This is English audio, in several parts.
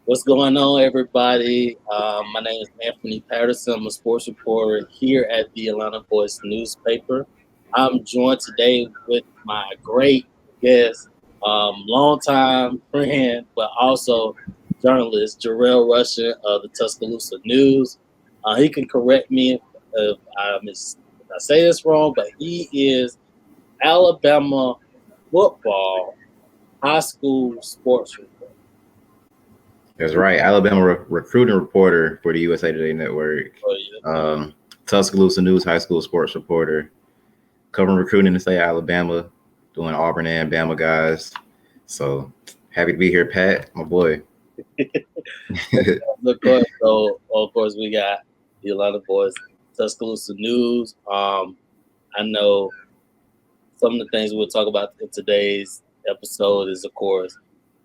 What's going on, everybody? My name is Anfernee Patterson. I'm a sports reporter here at the Atlanta Voice newspaper. I'm joined today with my great guest, longtime friend, but also journalist, Jerell Rushin of the Tuscaloosa News. He can correct me if I say this wrong, but he is Alabama football high school sports reporter. That's right. Alabama recruiting reporter for the USA Today Network. Oh, yeah. Um, Tuscaloosa News high school sports reporter. Covering recruiting in the state of Alabama. Doing Auburn and Bama guys. So happy to be here, Pat, my boy. Of course, we got the Atlanta Boys, Tuscaloosa News. I know some of the things we'll talk about in today's episode is, of course,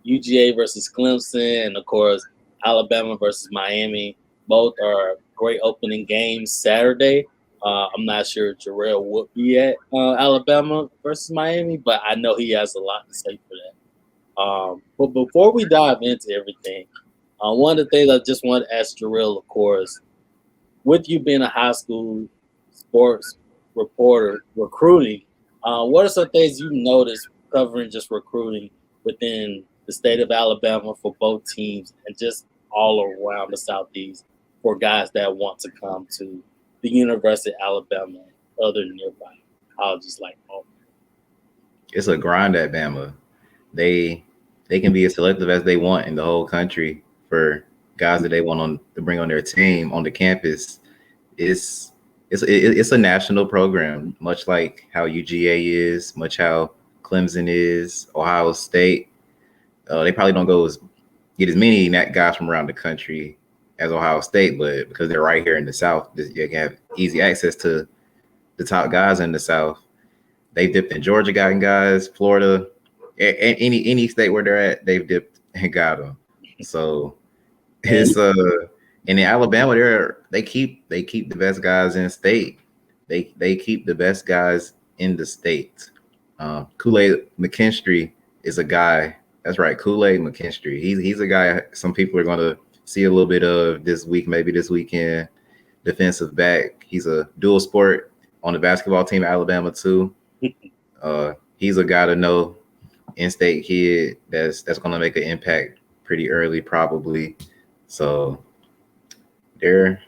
UGA versus Clemson, and of course, Alabama versus Miami. Both are great opening games Saturday. I'm not sure Jerell would be at Alabama versus Miami, but I know he has a lot to say for that. But before we dive into everything, one of the things I just want to ask Jerell, of course, with you being a high school sports reporter, recruiting, what are some things you noticed covering just recruiting within the state of Alabama for both teams and just all around the Southeast for guys that want to come to the University of Alabama and other nearby colleges like Auburn? It's a grind at Bama. They they can be as selective as they want in the whole country for guys that they want on to bring on their team on the campus. It's it's a national program, much like how UGA is, much how Clemson is, Ohio State. They probably don't get as many guys from around the country as Ohio State, but because they're right here in the South, you can have easy access to the top guys in the South. They've dipped in Georgia, gotten guys, Florida, any state where they're at, they've dipped and got them. So And it's and in Alabama, they keep the best guys in state. They keep the best guys in the state. Kool-Aid McKinstry is a guy. That's right, Kool-Aid McKinstry. He's a guy. Some people are going to see a little bit of this week, maybe this weekend. Defensive back. He's a dual sport on the basketball team at Alabama too. He's a guy to know, in-state kid that's going to make an impact pretty early, probably. So they're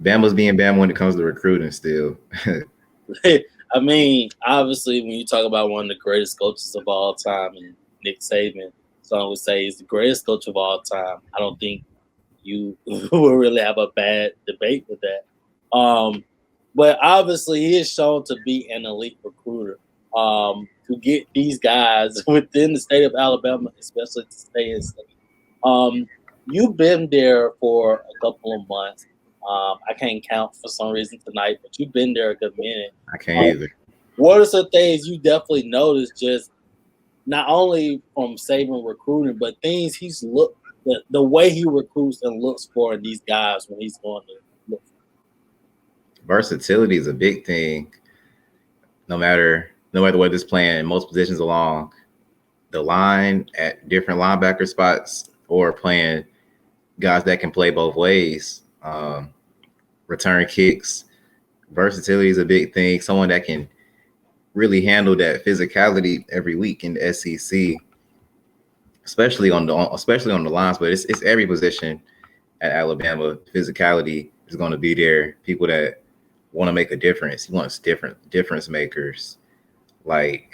Bama's being Bama when it comes to recruiting still. I mean, obviously, when you talk about one of the greatest coaches of all time, and Nick Saban, some would say he's the greatest coach of all time. I don't think you will really have a bad debate with that. But obviously, he is shown to be an elite recruiter. To get these guys within the state of Alabama, especially to stay in state. Um, you've been there for a couple of months. I can't count for some reason tonight, but you've been there a good minute. I can't Um, either. what are some things you definitely noticed just not only from Saban recruiting, but things the way he recruits and looks for in these guys when he's going to look for. Versatility is a big thing. No matter what is playing, most positions along the line at different linebacker spots or playing guys that can play both ways. Return kicks. Versatility is a big thing. Someone that can really handle that physicality every week in the SEC, especially on the lines. But it's every position at Alabama. Physicality is going to be there. People that want to make a difference. He wants difference makers, like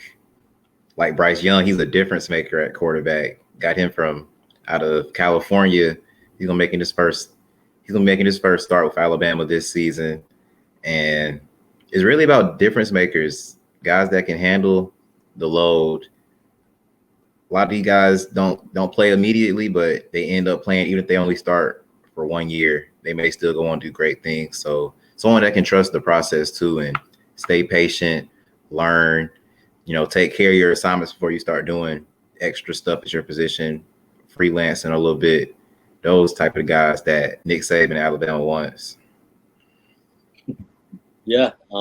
Bryce Young. He's a difference maker at quarterback. Got him from out of California. He's gonna making his first. He's gonna making his first start with Alabama this season, and it's really about difference makers, guys that can handle the load. A lot of these guys don't play immediately, but they end up playing even if they only start for 1 year. They may still go on to do great things. So someone that can trust the process too and stay patient, learn, take care of your assignments before you start doing extra stuff at your position, freelancing a little bit. Those type of guys that Nick Saban Alabama wants. Yeah, a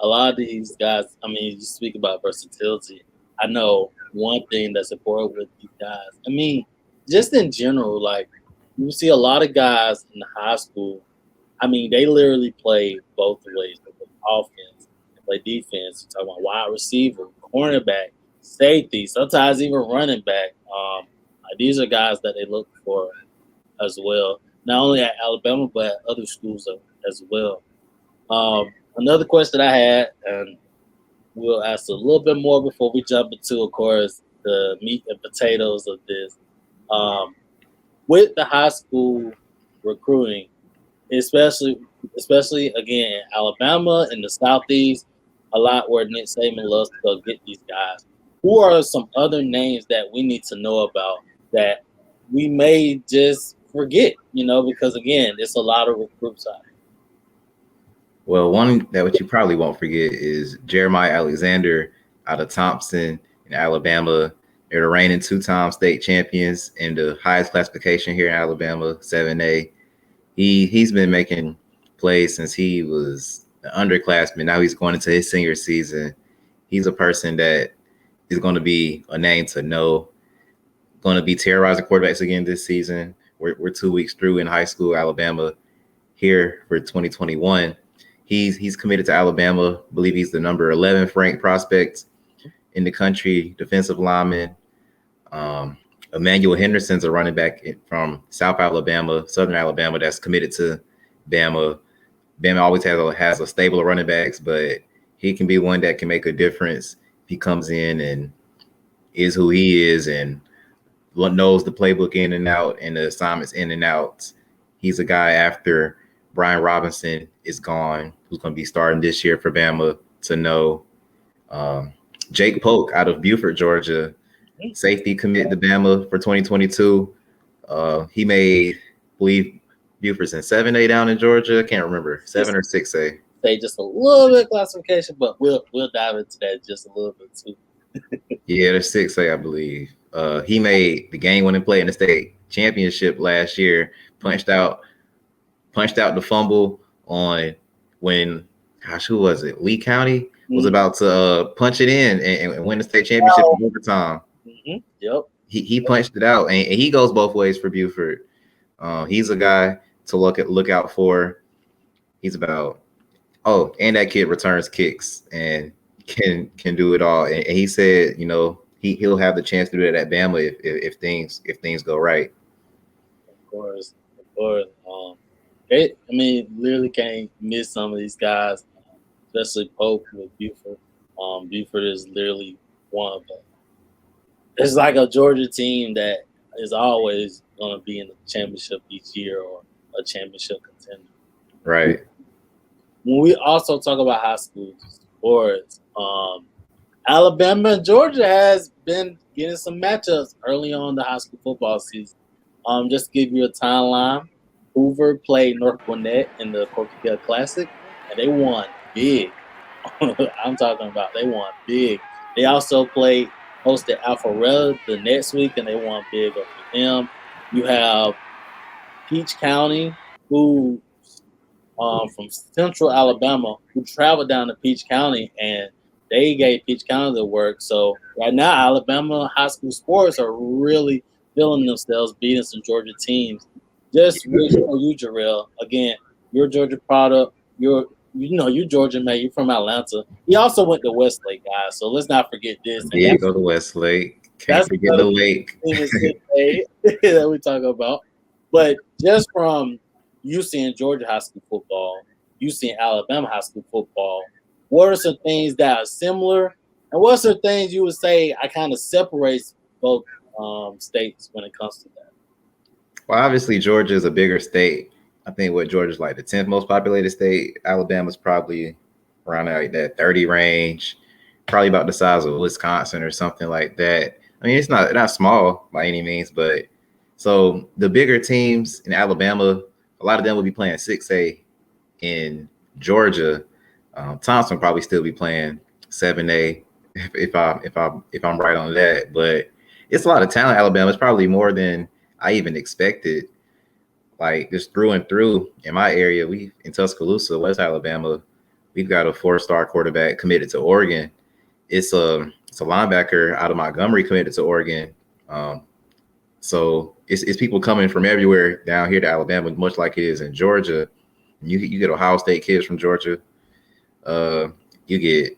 lot of these guys. I mean, you speak about versatility. I know one thing that's important with these guys. I mean, just in general, like you see a lot of guys in high school. I mean, they literally play both ways. They play offense, they play defense. You're talking about wide receiver, cornerback, safety, sometimes even running back. These are guys that they look for as well, not only at Alabama but at other schools as well. Another question I had, and we'll ask a little bit more before we jump into, of course, the meat and potatoes of this. Um, with the high school recruiting, especially especially again in Alabama in the Southeast, a lot where Nick Saban loves to go get these guys. Who are some other names that we need to know about that we may just forget? Because again, it's a lot of recruits out. Well, one that what you probably won't forget is Jeremiah Alexander out of Thompson in Alabama. They're the reigning two-time state champions in the highest classification here in Alabama, 7A. He's been making plays since he was an underclassman. Now he's going into his senior season. He's a person that is going to be a name to know. Going to be terrorizing quarterbacks again this season. We're 2 weeks through in high school, Alabama, here for 2021. He's committed to Alabama. I believe he's the number 11th ranked prospect in the country, defensive lineman. Emmanuel Henderson's a running back from South Alabama, Southern Alabama that's committed to Bama. Bama always has a stable of running backs, but he can be one that can make a difference if he comes in and is who he is and knows the playbook in and out and the assignments in and out. He's a guy after Brian Robinson is gone, who's going to be starting this year for Bama, to know. Jake Polk out of Beaufort, Georgia, safety commit to Bama for 2022. He made, I believe, Beaufort's in 7A down in Georgia. I can't remember, 7 or 6A. Say just a little bit of classification, but we'll dive into that just a little bit too. Yeah, there's 6A, I believe. He made the game-winning play in the state championship last year. Punched out the fumble on when, who was it? Lee County was about to punch it in and win the state championship in overtime. Mm-hmm. Yep. He punched it out, and he goes both ways for Beaufort. He's a guy to look out for. He's about and that kid returns kicks and can do it all. And he said, he'll have the chance to do that at Bama if things go right. Of course. Literally can't miss some of these guys, especially Pope with Beaufort. Beaufort is literally one of them. It's like a Georgia team that is always going to be in the championship each year or a championship contender. Right. When we also talk about high school sports, Alabama and Georgia has been getting some matchups early on in the high school football season. Just to give you a timeline, Hoover played North Gwinnett in the Corky Classic, and they won big. I'm talking about they won big. They also hosted Alpharetta the next week, and they won big over them. You have Peach County, who from Central Alabama, who traveled down to Peach County, and they gave Peach County the work. So right now, Alabama high school sports are really feeling themselves, beating some Georgia teams. Just for you, Jerell. Again, you're a Georgia product. You're Georgia mate. You're from Atlanta. He also went to Westlake, guys. So let's not forget this. Yeah, go to Westlake. Can't forget the lake that we talk about. But just from you seeing Georgia high school football, you seeing Alabama high school football, what are some things that are similar, and what are some things you would say I kind of separates both states when it comes to that? Well, obviously Georgia is a bigger state. I think Georgia's like the 10th most populated state. Alabama's probably around that 30 range, probably about the size of Wisconsin or something like that. I mean, it's not small by any means, but so the bigger teams in Alabama, a lot of them will be playing 6A. In Georgia, Thompson will probably still be playing 7A if I'm right on that. But it's a lot of talent. Alabama. It's probably more than I even expected. Like just through and through in my area, we in Tuscaloosa, West Alabama, we've got a 4-star quarterback committed to Oregon. It's a linebacker out of Montgomery committed to Oregon. So it's people coming from everywhere down here to Alabama, much like it is in Georgia. You get Ohio State kids from Georgia. Uh, you get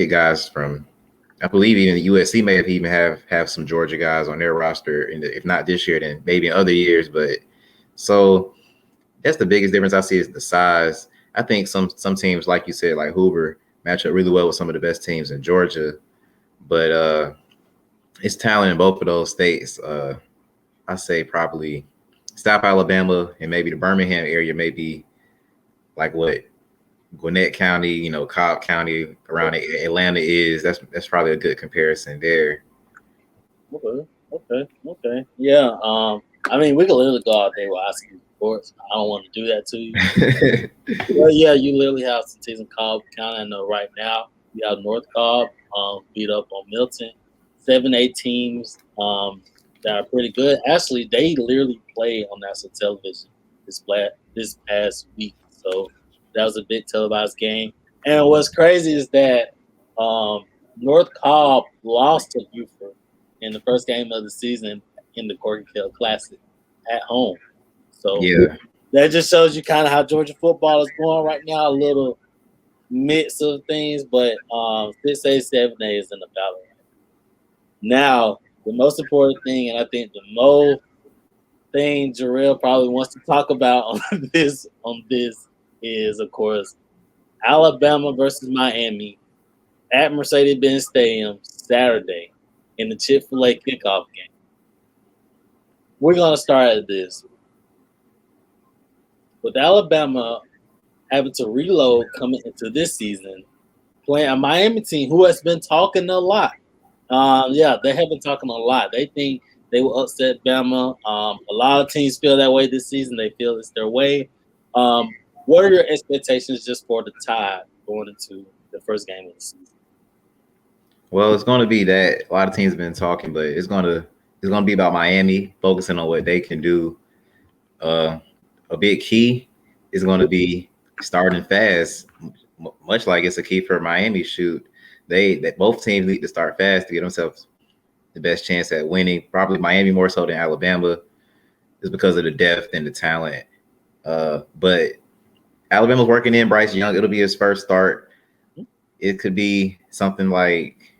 guys from, I believe even the USC may have even have some Georgia guys on their roster, if not this year, then maybe in other years. But so that's the biggest difference I see is the size. I think some teams, like you said, like Hoover, match up really well with some of the best teams in Georgia. But it's talent in both of those states. I say probably South Alabama and maybe the Birmingham area, maybe like what Gwinnett County, Cobb County around Atlanta is. That's probably a good comparison there. Okay. Yeah. I mean, we could literally go out there with asking sports. I don't want to do that to you. Well, yeah, you literally have some teams in Cobb County. I know right now you have North Cobb beat up on Milton. 7-8 teams that are pretty good. Actually, they literally played on national television this past week. So that was a big televised game. And what's crazy is that North Cobb lost to Buford in the first game of the season in the Corky Kell Classic at home. So Yeah. that just shows you kind of how Georgia football is going right now. A little mix of things, but 6A, 7A is in the battle. Now, the most important thing, and I think the most thing Jerell probably wants to talk about on this is, of course, Alabama versus Miami at Mercedes-Benz Stadium Saturday in the Chick-fil-A kickoff game. We're going to start at this. With Alabama having to reload coming into this season, playing a Miami team who has been talking a lot. They have been talking a lot. They think they will upset Bama. A lot of teams feel that way this season. They feel it's their way. What are your expectations just for the Tide going into the first game of the season? Well, it's going to be that a lot of teams have been talking, but it's going to be about Miami focusing on what they can do. A big key is going to be starting fast, much like it's a key for Miami. That both teams need to start fast to get themselves the best chance at winning. Probably Miami more so than Alabama, is because of the depth and the talent. But Alabama's working in Bryce Young. It'll be his first start. It could be something like,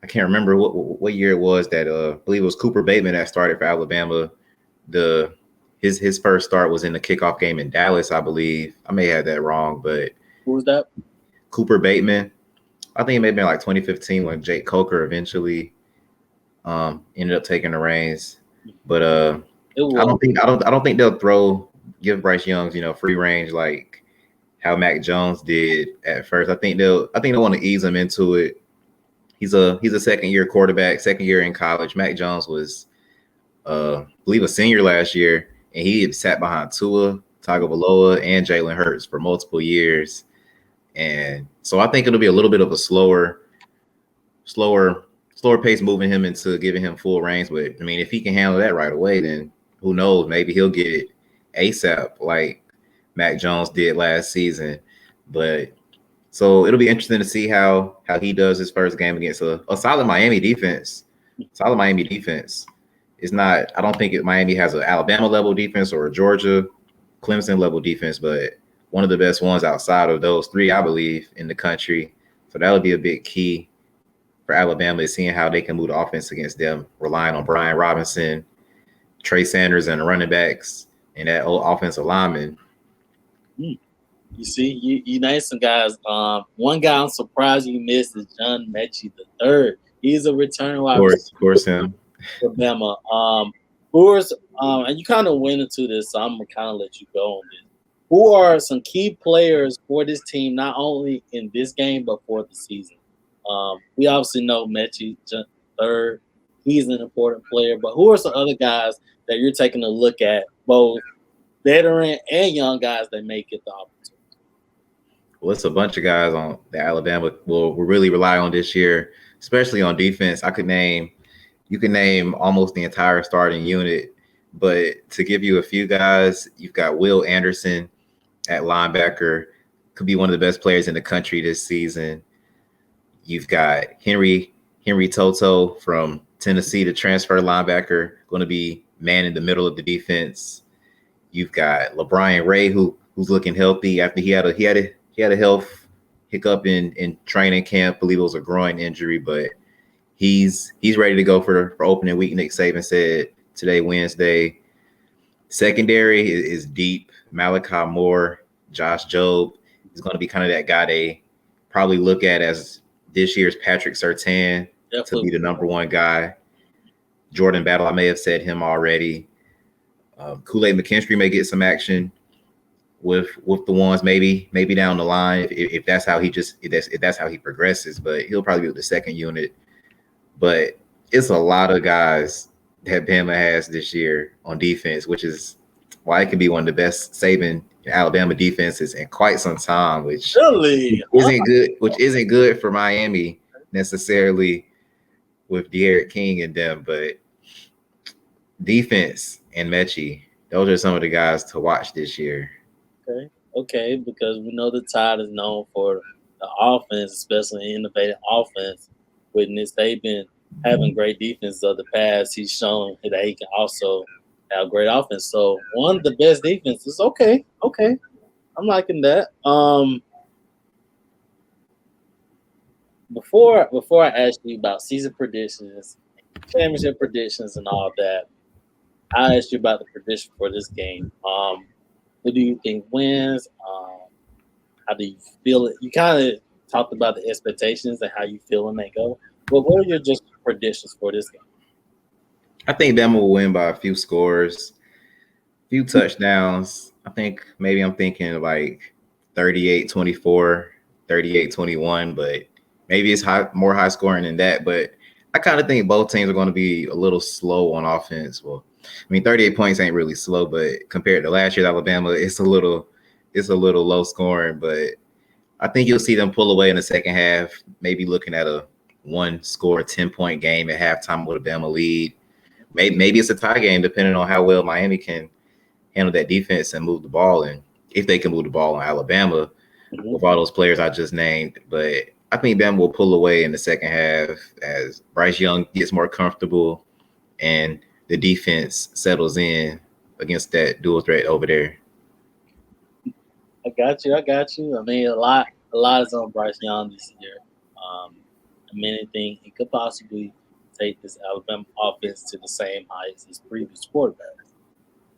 I can't remember what year it was that I believe it was Cooper Bateman that started for Alabama. His first start was in the kickoff game in Dallas, I believe. I may have that wrong, but who was that? Cooper Bateman. I think it may have been like 2015 when Jake Coker eventually ended up taking the reins. But I don't think they'll give Bryce Young, free range like how Mac Jones did at first. I think they'll want to ease him into it. He's a second-year quarterback, second year in college. Mac Jones was, I believe, a senior last year, and he had sat behind Tua Tagovailoa and Jalen Hurts for multiple years. And so I think it'll be a little bit of a slower pace moving him into giving him full reins. But I mean, if he can handle that right away, then who knows? Maybe he'll get it ASAP like Mac Jones did last season. But so it'll be interesting to see how he does his first game against a solid Miami defense. Solid Miami defense. It's not. I don't think Miami has an Alabama level defense or a Georgia, Clemson level defense, but one of the best ones outside of those three, I believe, in the country. So that would be a big key for Alabama, is seeing how they can move the offense against them, relying on Brian Robinson, Trey Sanders, and the running backs, and that old offensive lineman. You see, you named some guys. One guy I'm surprised you missed is John Mechie III. He's a returning wide receiver. Of course, him. For Bama. And you kind of went into this, so I'm going to kind of let you go on this. Who are some key players for this team, not only in this game, but for the season? We obviously know Mechie III. He's an important player. But who are some other guys that you're taking a look at, both veteran and young guys that may get the opportunity? Well, it's a bunch of guys on the Alabama will really rely on this year, especially on defense. You can name almost the entire starting unit. But to give you a few guys, you've got Will Anderson at linebacker, could be one of the best players in the country this season. You've got Henry Toto from Tennessee, the transfer linebacker, going to be man in the middle of the defense. You've got LeBron Ray, who's looking healthy after he had a health hiccup in training camp. I believe it was a groin injury, but he's ready to go for opening week. Nick Saban said today, Wednesday. Secondary is deep. Malachi Moore, Josh Jobe is going to be kind of that guy they probably look at as this year's Patrick Surtain to be the number one guy. Jordan Battle, I may have said him already. Kool-Aid McKinstry may get some action with the ones maybe down the line if that's how he progresses, but he'll probably be with the second unit. But it's a lot of guys that Bama has this year on defense, which is why it could be one of the best Saban Alabama defenses in quite some time, which isn't good for Miami necessarily with De'Aaron King and them, but defense and Mechie, those are some of the guys to watch this year. Okay, because we know the Tide is known for the offense, especially innovative offense. With Nick Saban having great defense of the past, he's shown that he can also have great offense. So one of the best defenses. Okay, I'm liking that. Before I ask you about season predictions, championship predictions, and all that, I asked you about the prediction for this game. Who do you think wins? How do you feel it? You kind of talked about the expectations and how you feel when they go. But what are your just predictions for this game? I think Bama will win by a few scores, few touchdowns. I think maybe I'm thinking like 38-24, 38-21, but maybe it's more high scoring than that. But I kind of think both teams are going to be a little slow on offense. Well, I mean, 38 points ain't really slow, but compared to last year's Alabama, it's a little low scoring. But I think you'll see them pull away in the second half, maybe looking at a 1-score 10-point game at halftime with a Bama lead. Maybe it's a tie game, depending on how well Miami can handle that defense and move the ball, and if they can move the ball on Alabama with all those players I just named. But I think Bama will pull away in the second half as Bryce Young gets more comfortable and the defense settles in against that dual threat over there. I got you. I mean, a lot is on Bryce Young this year. Anything he could possibly take this Alabama offense to the same heights as previous quarterbacks.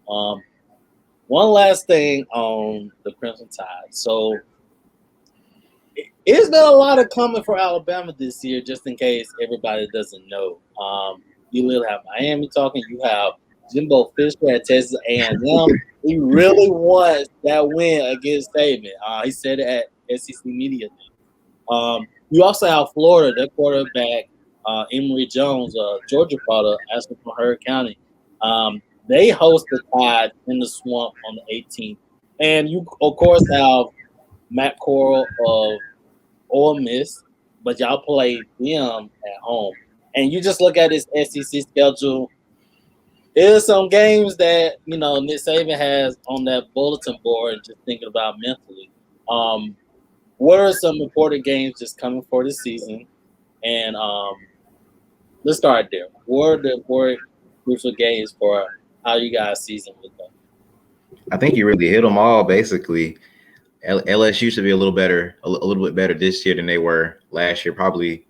One last thing on the Crimson Tide. So it's been a lot of coming for Alabama this year, just in case everybody doesn't know. You literally have Miami talking. You have Jimbo Fisher at Texas A&M. He really wants that win against Saban. He said it at SEC Media Day. You also have Florida, their quarterback, Emory Jones, Georgia product, asking from Heard County. They host the Tide in the Swamp on the 18th. And you, of course, have Matt Corral of Ole Miss, but y'all play them at home. And you just look at this SEC schedule. There's some games that, Nick Saban has on that bulletin board, just thinking about mentally. What are some important games just coming for this season? And let's start there. What are the important crucial games for how you guys season with them? I think you really hit them all, basically. LSU should be a little bit better this year than they were last year. Probably,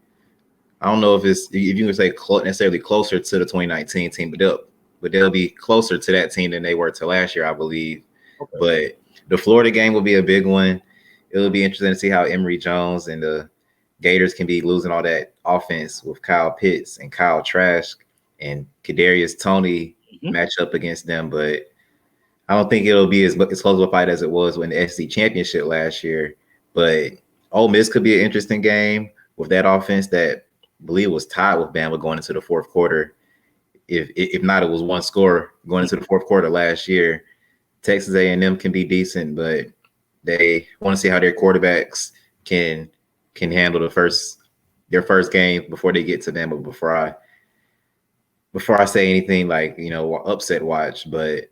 I don't know if you can say necessarily closer to the 2019 team, but they'll be closer to that team than they were to last year, I believe. Okay. But the Florida game will be a big one. It'll be interesting to see how Emory Jones and the Gators can be losing all that offense with Kyle Pitts and Kyle Trask and Kadarius Toney match up against them. But I don't think it'll be as close of a fight as it was when the SEC championship last year. But Ole Miss could be an interesting game with that offense that I believe was tied with Bama going into the fourth quarter. If not, it was 1 score going into the fourth quarter last year. Texas A&M can be decent, but they want to see how their quarterbacks can handle their first game before they get to Bama. Before I say anything like upset watch, but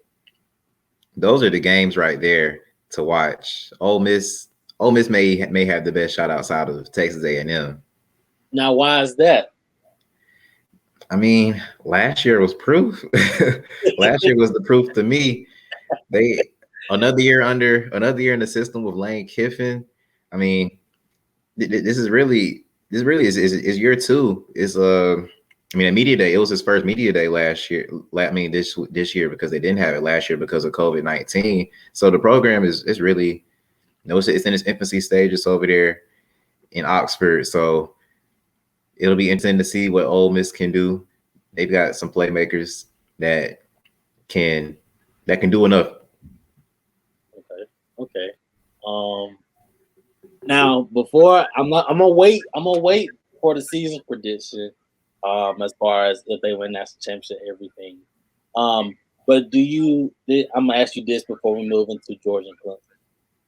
those are the games right there to watch. Ole Miss may have the best shot outside of Texas A&M. Now, why is that? I mean, last year was proof. Last year was the proof to me. They another year in the system with Lane Kiffin. I mean, this really is year two. Is I mean, a media day. It was his first media day last year. I mean, this year because they didn't have it last year because of COVID-19. So the program is really, it's in its infancy stages over there in Oxford. So it'll be interesting to see what Ole Miss can do. They've got some playmakers that can do enough. Okay. Now before I'm gonna wait for the season prediction. As far as if they win national championship, everything. But I'm gonna ask you this before we move into Georgia and Clemson.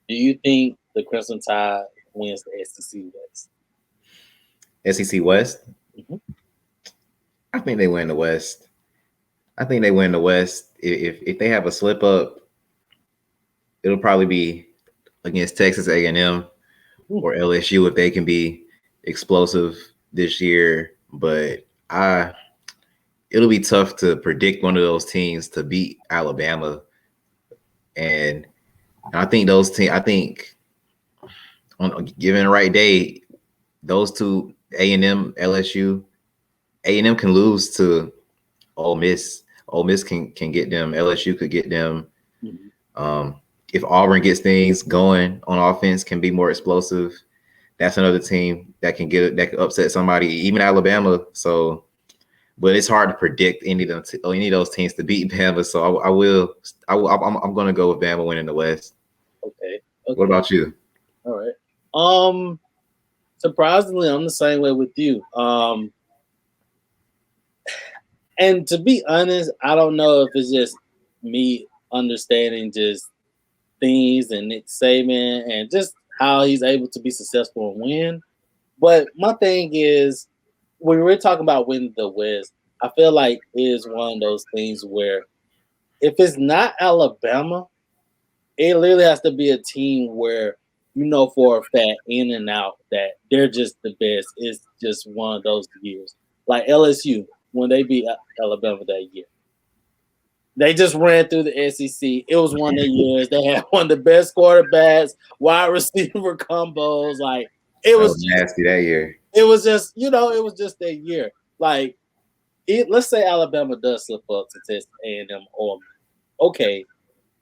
Do you think the Crimson Tide wins the SEC West? SEC West. Mm-hmm. I think they win the West. If they have a slip up, it'll probably be against Texas A&M or LSU if they can be explosive this year. But it'll be tough to predict one of those teams to beat Alabama. And I think on a given the right day, those two, A&M, LSU, A&M can lose to Ole Miss. Ole Miss can get them. LSU could get them. If Auburn gets things going on offense, can be more explosive. That's another team that can upset somebody, even Alabama. So, but it's hard to predict any of those teams to beat Bama. So I'm going to go with Bama winning the West. Okay. What about you? All right. Surprisingly, I'm the same way with you. And to be honest, I don't know if it's just me understanding just things and Nick Saban and just how he's able to be successful and win. But my thing is, when we're talking about winning the West, I feel like it is one of those things where if it's not Alabama, it literally has to be a team where you know for a fact in and out that they're just the best. It's just one of those years. Like LSU, when they beat Alabama that year. They just ran through the SEC. It was one of the years. They had one of the best quarterbacks, wide receiver combos. Like it was nasty that year. It was just, it was just that year. Like let's say Alabama does slip up to Texas A&M or okay,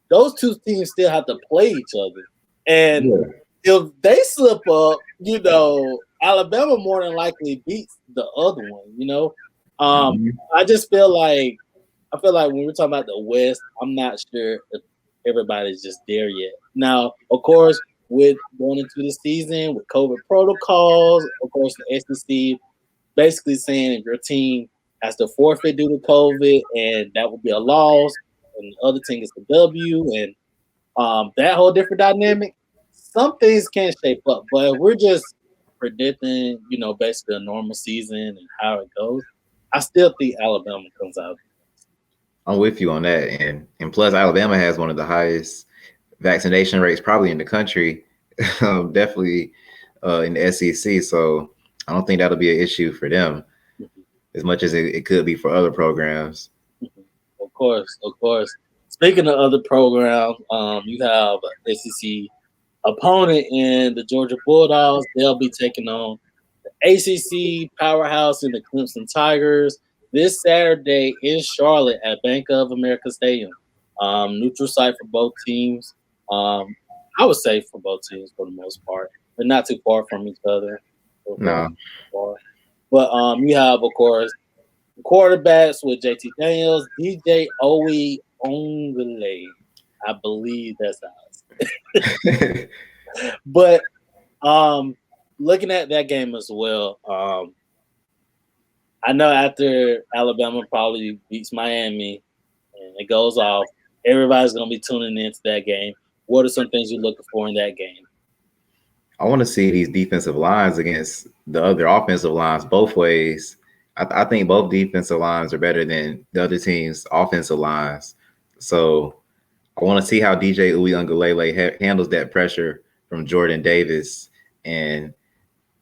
those two teams still have to play each other. And if they slip up, Alabama more than likely beats the other one, I just feel like when we're talking about the West, I'm not sure if everybody's just there yet. Now, of course, with going into the season with COVID protocols, of course, the SEC basically saying if your team has to forfeit due to COVID, and that would be a loss, and the other team is the W, and that whole different dynamic. Some things can shape up, but we're just predicting, basically a normal season and how it goes. I still think Alabama comes out. I'm with you on that, and plus Alabama has one of the highest vaccination rates probably in the country, definitely in the SEC. So I don't think that'll be an issue for them as much as it could be for other programs. Of course. Speaking of other programs, you have an SEC opponent in the Georgia Bulldogs. They'll be taking on the ACC powerhouse in the Clemson Tigers this Saturday in Charlotte at Bank of America Stadium. Neutral site for both teams. I would say for both teams for the most part. They're not too far from each other. No. But you have, of course, quarterbacks with JT Daniels, DJ Onwuzurike. I believe that's ours. But looking at that game as well, I know after Alabama probably beats Miami and it goes off, everybody's going to be tuning into that game. What are some things you're looking for in that game? I want to see these defensive lines against the other offensive lines both ways. I think both defensive lines are better than the other team's offensive lines. So I want to see how DJ Uiagalelei handles that pressure from Jordan Davis and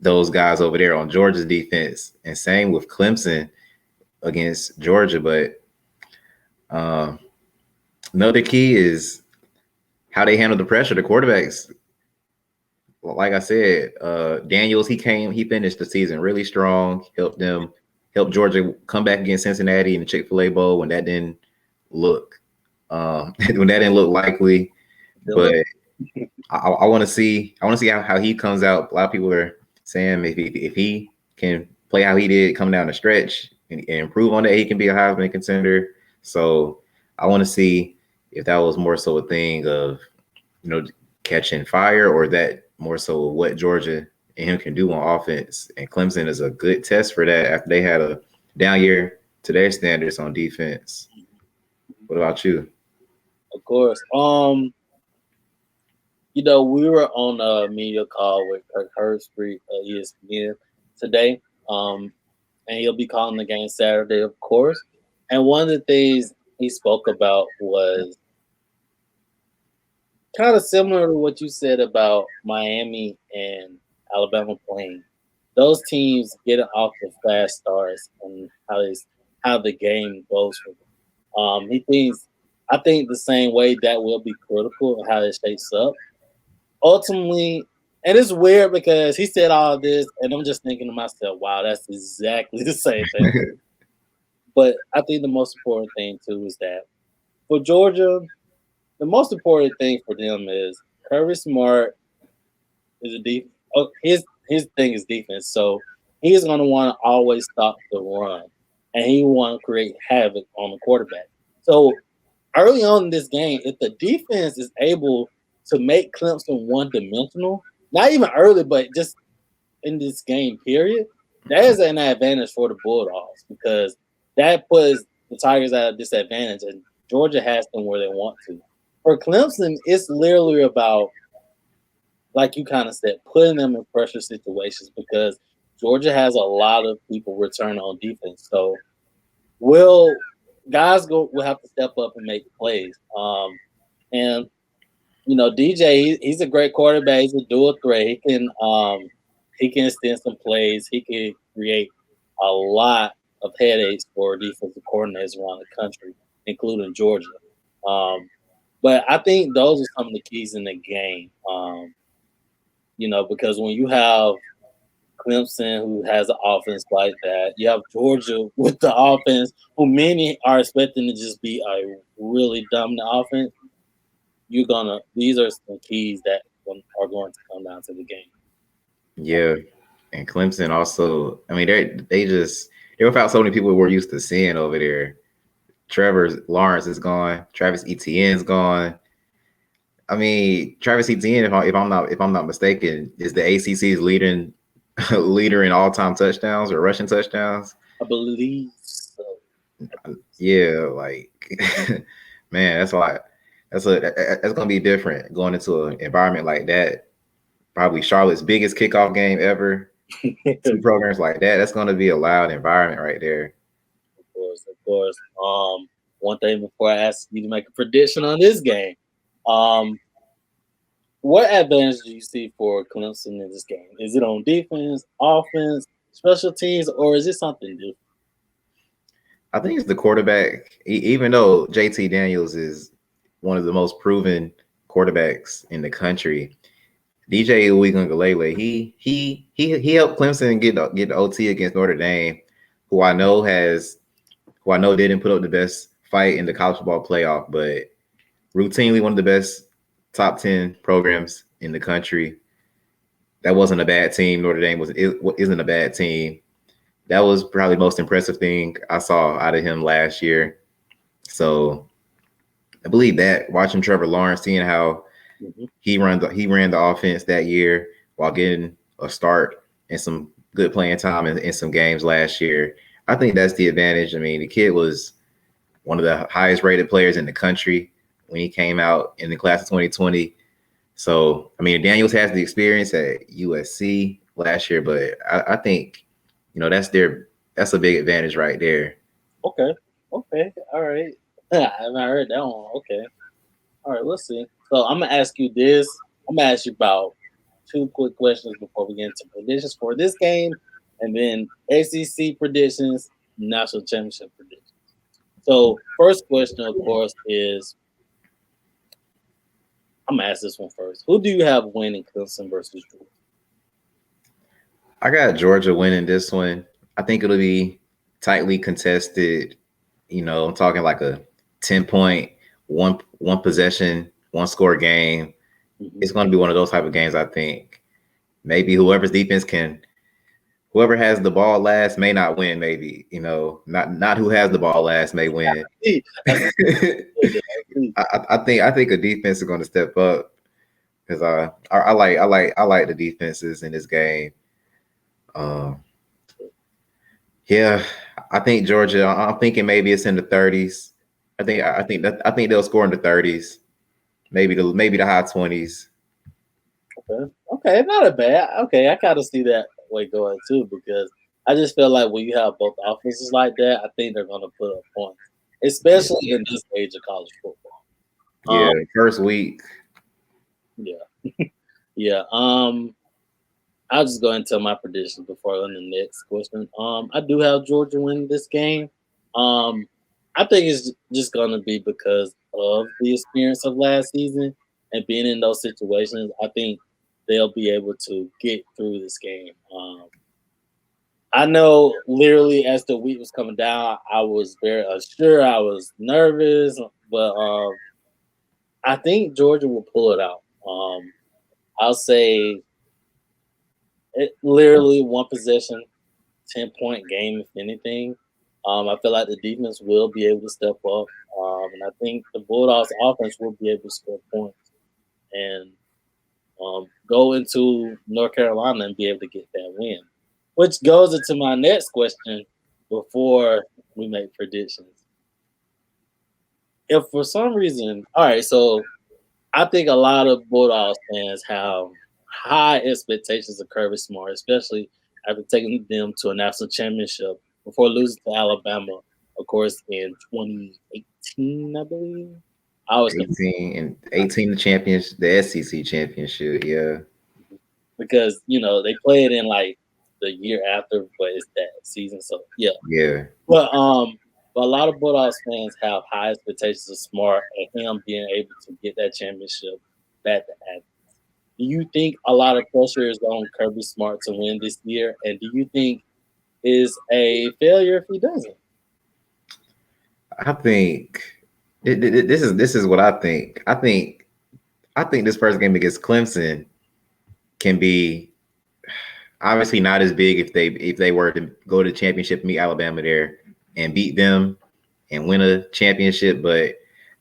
those guys over there on Georgia's defense. And same with Clemson. against Georgia. But um, another key is how they handle the pressure. The quarterbacks, like I said, Daniels, he finished the season really strong, helped Georgia come back against Cincinnati in the Chick-fil-A Bowl when that didn't look when that didn't look likely. But I want to see how he comes out. A lot of people are saying if he can play how he did come down the stretch and improve on that, he can be a Heisman contender. So I want to see if that was more so a thing of catching fire, or that more so what Georgia and him can do on offense. And Clemson is a good test for that after they had a down year to their standards on defense. What about you? Of course. We were on a media call with Kirk Herbstreit, ESPN today. And he'll be calling the game Saturday, of course. And one of the things he spoke about was kind of similar to what you said about Miami and Alabama playing. Those teams get off the fast starts and how the game goes for them. I think the same way that will be critical of how it shapes up. Ultimately, and it's weird because he said all this, and I'm just thinking to myself, wow, that's exactly the same thing. But I think the most important thing too is that for Georgia, the most important thing for them is Kirby Smart is a deep. Oh, his thing is defense, so he's going to want to always stop the run, and he want to create havoc on the quarterback. So early on in this game, if the defense is able to make Clemson one dimensional, not even early, but just in this game period, that is an advantage for the Bulldogs because that puts the Tigers at a disadvantage, and Georgia has them where they want to. For Clemson, it's literally about, like you kind of said, putting them in pressure situations because Georgia has a lot of people return on defense. So will will have to step up and make plays. And DJ, he's a great quarterback. He's a dual threat. He can extend some plays. He can create a lot of headaches for defensive coordinators around the country, including Georgia. But I think those are some of the keys in the game. Because when you have Clemson, who has an offense like that, you have Georgia with the offense, who many are expecting to just be a really dominant offense. These are some keys that are going to come down to the game. Yeah, and Clemson also. I mean, they're without so many people we're used to seeing over there. Trevor Lawrence is gone. Travis Etienne's gone. I mean, Travis Etienne, if I'm not mistaken, is the ACC's leader in all time touchdowns or rushing touchdowns. I believe so. Yeah, like man, that's why that's gonna be different going into an environment like that. Probably Charlotte's biggest kickoff game ever. Two programs like that. That's gonna be a loud environment right there. Of course. One thing before I ask you to make a prediction on this game, what advantage do you see for Clemson in this game? Is it on defense, offense, special teams, or is it something different? I think it's the quarterback. Even though JT Daniels is one of the most proven quarterbacks in the country, DJ Uiagalelei, he helped Clemson get the OT against Notre Dame, who I know didn't put up the best fight in the college football playoff, but routinely one of the best top 10 programs in the country. That wasn't a bad team. Notre Dame isn't a bad team. That was probably the most impressive thing I saw out of him last year. So I believe that watching Trevor Lawrence, seeing how he ran the offense that year while getting a start and some good playing time in some games last year. I think that's the advantage. I mean, the kid was one of the highest rated players in the country when he came out in the class of 2020. So, I mean, Daniels has the experience at USC last year, but I think, that's a big advantage right there. Okay. All right. I haven't heard that one. Okay. All right, let's see. So I'm gonna ask you this. I'm gonna ask you about two quick questions before we get into predictions for this game, and then ACC predictions, national championship prediction. So, first question, of course, is I'm gonna ask this one first. Who do you have winning Clemson versus Georgia? I got Georgia winning this one. I think it'll be tightly contested. I'm talking like a 10-point, one possession, one score game. Mm-hmm. It's going to be one of those type of games. I think maybe whoever has the ball last may not win. Maybe not who has the ball last may win. I think a defense is going to step up because I like the defenses in this game. Yeah, I think Georgia. I'm thinking maybe it's in the 30s. I think they'll score in the 30s, maybe the high 20s. Okay, not a bad. Okay, I kind of see that way going too because I just feel like when you have both offenses like that, I think they're going to put up points, especially in this age of college football. Yeah, first week. Yeah, yeah. I'll just go into my predictions before I go to the next question. I do have Georgia winning this game. I think it's just gonna be because of the experience of last season and being in those situations. I think they'll be able to get through this game. I know literally as the week was coming down, I was very unsure. I was nervous, but I think Georgia will pull it out. I'll say it literally one possession, 10-point game, if anything. I feel like the defense will be able to step up. And I think the Bulldogs offense will be able to score points and go into North Carolina and be able to get that win. Which goes into my next question before we make predictions. If for some reason, all right, so I think a lot of Bulldogs fans have high expectations of Kirby Smart, especially after taking them to a national championship before losing to Alabama, of course, in 2018, I believe. I was 18 the champions, the SEC championship, yeah. Because they played in like the year after, but it's that season, so yeah. Yeah. But a lot of Bulldogs fans have high expectations of Smart and him being able to get that championship back to Athens. Do you think a lot of pressure is on Kirby Smart to win this year? And do you think is a failure if he doesn't? I think this is what I think. I think this first game against Clemson can be obviously not as big if they were to go to the championship, meet Alabama there, and beat them and win a championship. But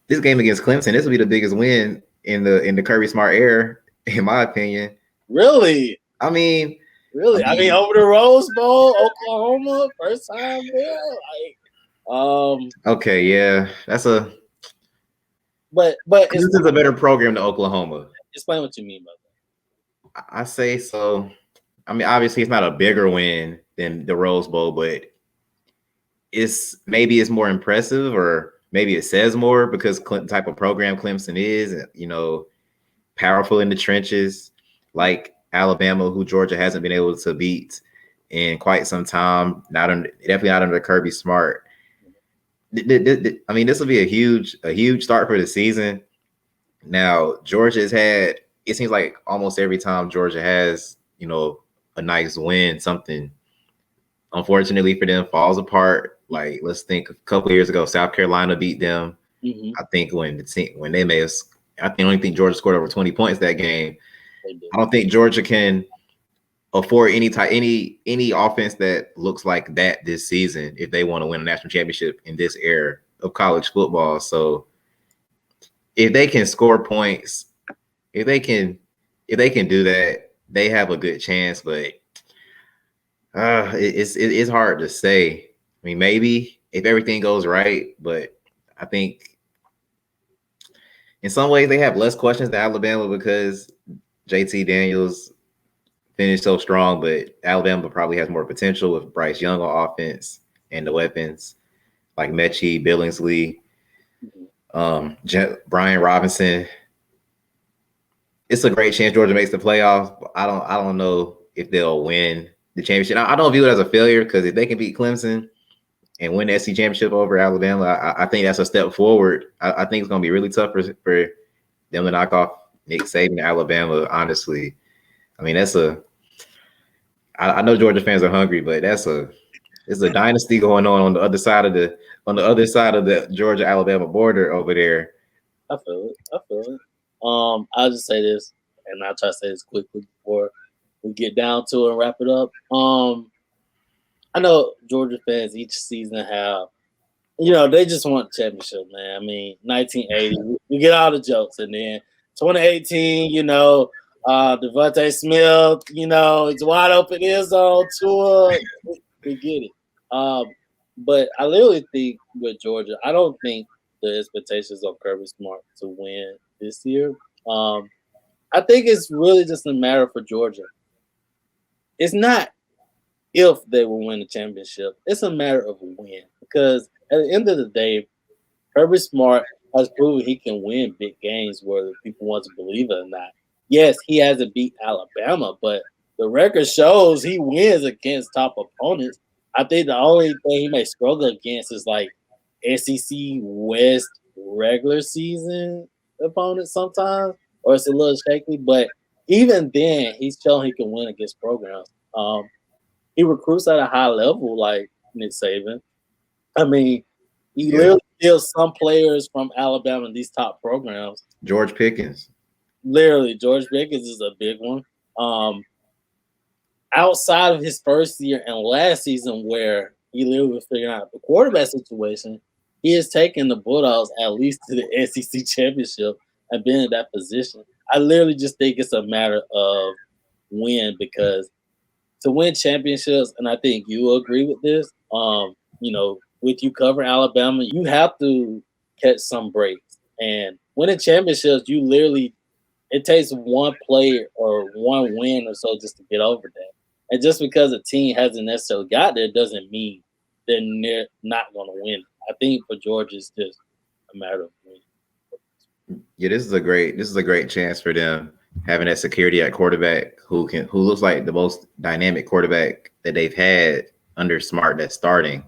this game against Clemson, this will be the biggest win in the Kirby Smart era, in my opinion. Really? I mean, over the Rose Bowl, Oklahoma, first time there. Okay, yeah, that's a. But this is a better program than Oklahoma. Explain what you mean by that. I say so. I mean, obviously, it's not a bigger win than the Rose Bowl, but it's more impressive, or maybe it says more because type of program Clemson is, powerful in the trenches, like Alabama, who Georgia hasn't been able to beat in quite some time. Definitely not under Kirby Smart. I mean, this will be a huge start for the season. Now, Georgia has had, it seems like almost every time Georgia has, a nice win, something, unfortunately for them, falls apart. Like, let's think a couple of years ago, South Carolina beat them. Mm-hmm. I think when they may have, I only think Georgia scored over 20 points that game. I don't think Georgia can afford any offense that looks like that this season if they want to win a national championship in this era of college football. So if they can score points, if they can do that, they have a good chance. But it's hard to say. I mean, maybe if everything goes right, but I think in some ways they have less questions than Alabama because JT Daniels finished so strong, but Alabama probably has more potential with Bryce Young on offense and the weapons like Mechie, Billingsley, Brian Robinson. It's a great chance Georgia makes the playoffs. But I don't know if they'll win the championship. I don't view it as a failure because if they can beat Clemson, and win the SEC championship over Alabama, I think that's a step forward. I think it's going to be really tough for them to knock off Nick Saban and Alabama. Honestly, I mean I know Georgia fans are hungry, but it's a dynasty going on the other side of the Georgia Alabama border over there. I feel it. I'll just say this, and I'll try to say this quickly before we get down to it and wrap it up. I know Georgia fans each season have, they just want the championship, man. I mean, 1980, we get all the jokes, and then 2018, Devontae Smith, it's wide open end zone tour. We get it. But I literally think with Georgia, I don't think the expectations on Kirby Smart to win this year. I think it's really just a matter for Georgia. It's not if they will win the championship. It's a matter of when. Because at the end of the day, Kirby Smart has proven he can win big games whether people want to believe it or not. Yes, he hasn't beat Alabama, but the record shows he wins against top opponents. I think the only thing he may struggle against is like SEC West regular season opponents sometimes, or it's a little shaky. But even then, he's shown he can win against programs. He recruits at a high level, like Nick Saban. I mean, he literally steals some players from Alabama in these top programs. George Pickens. Literally, George Pickens is a big one. Outside of his first year and last season, where he literally was figuring out the quarterback situation, he has taken the Bulldogs at least to the SEC championship and been in that position. I literally just think it's a matter of when, because to win championships, and I think you will agree with this, with you covering Alabama, you have to catch some breaks. And winning championships, it takes one play or one win or so just to get over that. And just because a team hasn't necessarily got there doesn't mean they're not going to win. I think for Georgia, it's just a matter of winning. Yeah, this is a great chance for them, having that security at quarterback who looks like the most dynamic quarterback that they've had under Smart that's starting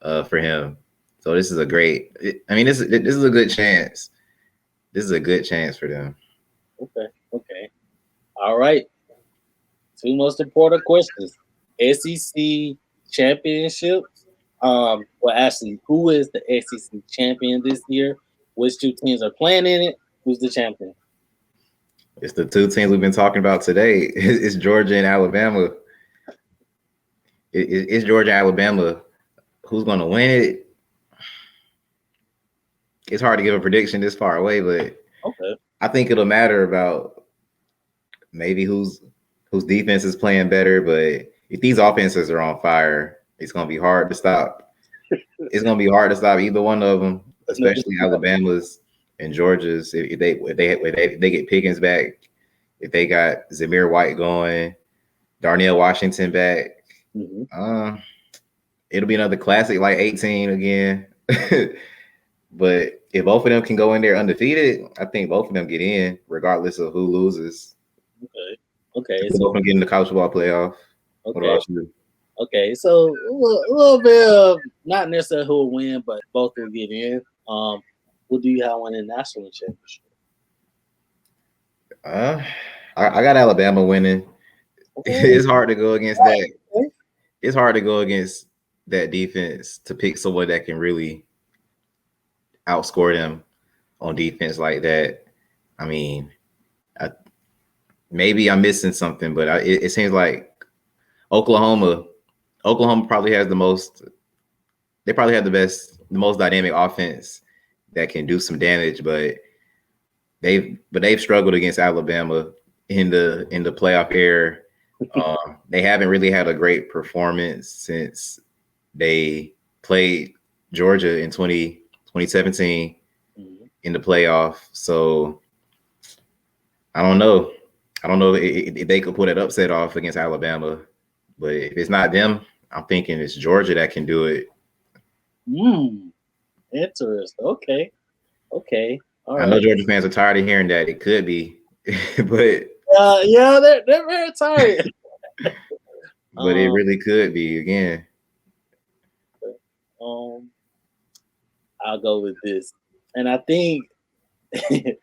for him. So this is a great. This is a good chance. This is a good chance for them. Okay. All right. Two most important questions: SEC championships. Actually, who is the SEC champion this year? Which two teams are playing in it? Who's the champion? It's the two teams we've been talking about today. It's Georgia and Alabama. It's Georgia, Alabama. Who's going to win it? It's hard to give a prediction this far away, but I think it'll matter about maybe whose defense is playing better. But if these offenses are on fire, it's going to be hard to stop. It's going to be hard to stop either one of them, especially Alabama's and Georgia's. If they get Pickens back, if they got Zamir White going, Darnell Washington back, it'll be another classic like 18 again. But if both of them can go in there undefeated, I think both of them get in, regardless of who loses. Okay. So both of them get in the college football playoff. Okay. What about you? Okay, so a little bit of not necessarily who will win, but both will get in. Who do you have winning national championship? I got Alabama winning. Okay. It's hard to go against that. Okay. It's hard to go against that defense to pick someone that can really outscore them on defense like that. I mean, maybe I'm missing something, but it seems like Oklahoma probably has the most. They probably have the most dynamic offense that can do some damage, but they've struggled against Alabama in the playoff era. They haven't really had a great performance since they played Georgia in 2017 in the playoff. So I don't know. If they could pull that upset off against Alabama, but if it's not them, I'm thinking it's Georgia that can do it. Interesting. Okay. All right. I know Georgia fans are tired of hearing that. It could be, but they're very tired. But it really could be again. I'll go with this, and I think this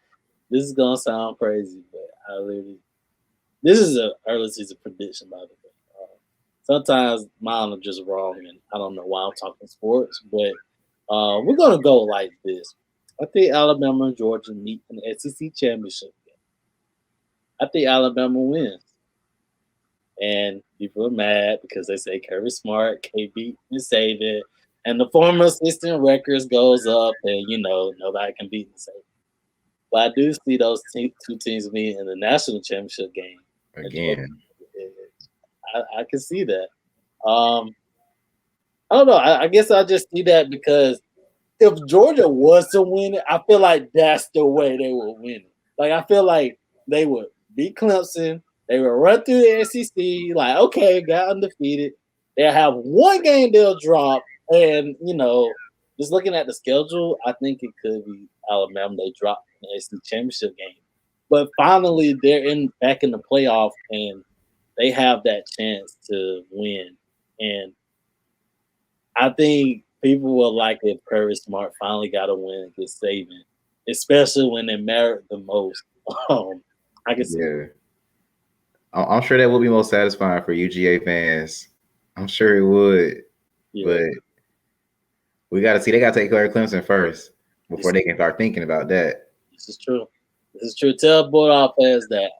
is gonna sound crazy, but this is an early season prediction, by the way. Sometimes mine are just wrong, and I don't know why I'm talking sports, but we're gonna go like this. I think Alabama and Georgia meet in the SEC championship game. I think Alabama wins, and people are mad because they say Kirby Smart can't beat and save it, and the former assistant records goes up, and nobody can beat and save it. But I do see those two teams meet in the national championship game. Again. I can see that. I don't know. I guess I just see that because if Georgia was to win it, I feel like that's the way they would win it. Like, I feel like they would beat Clemson. They would run through the SEC. Like, okay, got undefeated. They'll have one game they'll drop. And, just looking at the schedule, I think it could be Alabama. They dropped in the SEC championship game. But finally, they're back in the playoff, and they have that chance to win. And I think people will like if Kirby Smart finally got a win against Saban, especially when they mattered the most. I can see. Yeah. I'm sure that will be most satisfying for UGA fans. I'm sure it would. Yeah. But we got to see. They got to take care of Clemson first before they can start thinking about that. This is true. Tell Bulldog fans that,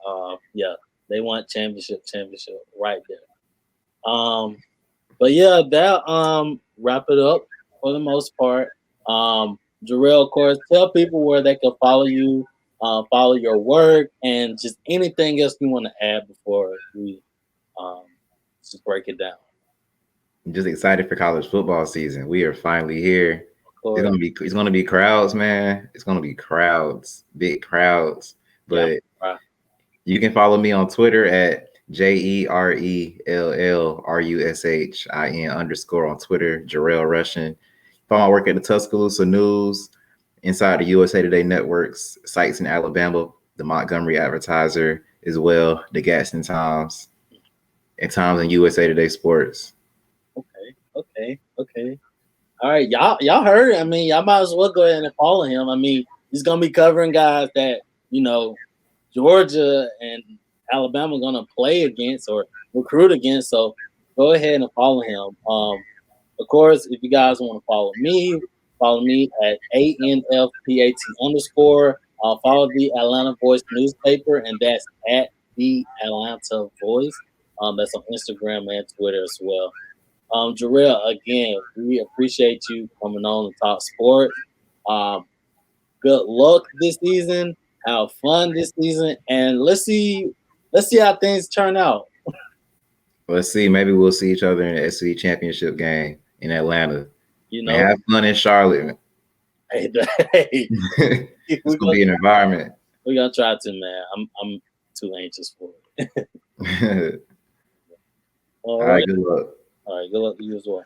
they want championship right there. But yeah, that wrap it up for the most part. Jerell, of course, tell people where they can follow you, follow your work, and just anything else you want to add before we just break it down. I'm just excited for college football season. We are finally here. It's gonna be crowds, man. It's gonna be crowds, big crowds. But you can follow me on Twitter at JerellRushin _ on Twitter, Jerell Rushin. Follow my work at the Tuscaloosa News, inside the USA Today Network's sites in Alabama, the Montgomery Advertiser as well, the Gadsden Times, and Times and USA Today Sports. Okay. All right, y'all heard. I mean, y'all might as well go ahead and follow him. I mean, he's gonna be covering guys that Georgia and Alabama are gonna play against or recruit against. So go ahead and follow him. Of course, if you guys want to follow me at ANFPAT _. Follow the Atlanta Voice newspaper, and that's at the Atlanta Voice. That's on Instagram and Twitter as well. Jerell, again, we appreciate you coming on to talk sports. Good luck this season. Have fun this season, and let's see how things turn out. Let's see. Maybe we'll see each other in the SEC championship game in Atlanta. Have fun in Charlotte. Hey, it's gonna be an environment. We're gonna try to, man. I'm too anxious for it. All right. Good luck. All right. Good luck to you as well.